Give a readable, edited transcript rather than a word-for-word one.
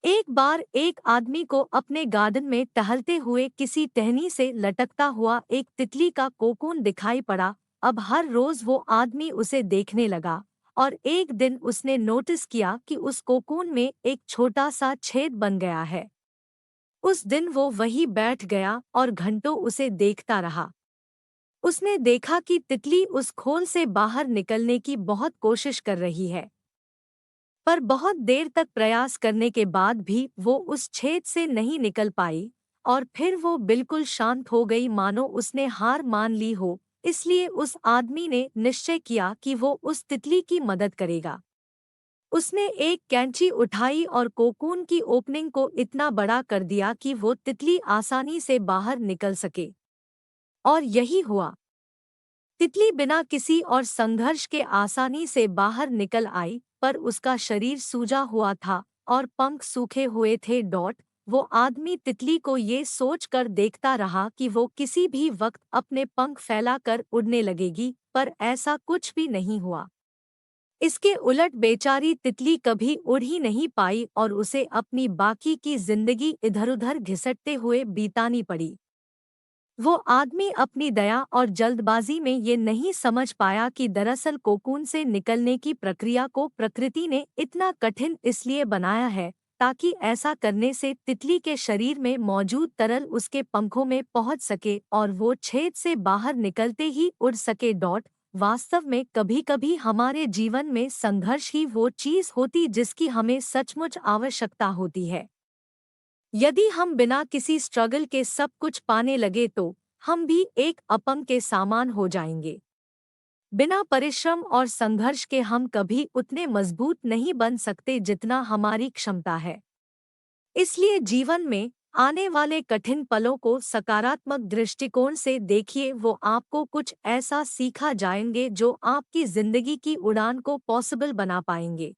एक बार एक आदमी को अपने गार्डन में टहलते हुए किसी टहनी से लटकता हुआ एक तितली का कोकून दिखाई पड़ा। अब हर रोज वो आदमी उसे देखने लगा और एक दिन उसने नोटिस किया कि उस कोकून में एक छोटा सा छेद बन गया है। उस दिन वो वहीं बैठ गया और घंटों उसे देखता रहा। उसने देखा कि तितली उस खोल से बाहर निकलने की बहुत कोशिश कर रही है, पर बहुत देर तक प्रयास करने के बाद भी वो उस छेद से नहीं निकल पाई। और फिर वो बिल्कुल शांत हो गई, मानो उसने हार मान ली हो। इसलिए उस आदमी ने निश्चय किया कि वो उस तितली की मदद करेगा। उसने एक कैंची उठाई और कोकून की ओपनिंग को इतना बड़ा कर दिया कि वो तितली आसानी से बाहर निकल सके। और यही हुआ। तितली बिना किसी और संघर्ष के आसानी से बाहर निकल आई, पर उसका शरीर सूजा हुआ था और पंख सूखे हुए थे। वो आदमी तितली को ये सोच कर देखता रहा कि वो किसी भी वक्त अपने पंख फैलाकर उड़ने लगेगी, पर ऐसा कुछ भी नहीं हुआ। इसके उलट बेचारी तितली कभी उड़ ही नहीं पाई और उसे अपनी बाकी की जिंदगी इधर-उधर घिसटते हुए बितानी पड़ी। वो आदमी अपनी दया और जल्दबाजी में ये नहीं समझ पाया कि दरअसल कोकून से निकलने की प्रक्रिया को प्रकृति ने इतना कठिन इसलिए बनाया है ताकि ऐसा करने से तितली के शरीर में मौजूद तरल उसके पंखों में पहुंच सके और वो छेद से बाहर निकलते ही उड़ सके। वास्तव में कभी-कभी हमारे जीवन में संघर्ष ही वो चीज होती जिसकी हमें सचमुच आवश्यकता होती है। यदि हम बिना किसी स्ट्रगल के सब कुछ पाने लगे तो हम भी एक अपंग के सामान हो जाएंगे। बिना परिश्रम और संघर्ष के हम कभी उतने मजबूत नहीं बन सकते जितना हमारी क्षमता है। इसलिए जीवन में आने वाले कठिन पलों को सकारात्मक दृष्टिकोण से देखिए, वो आपको कुछ ऐसा सीखा जाएंगे जो आपकी जिंदगी की उड़ान को पॉसिबल बना पाएंगे।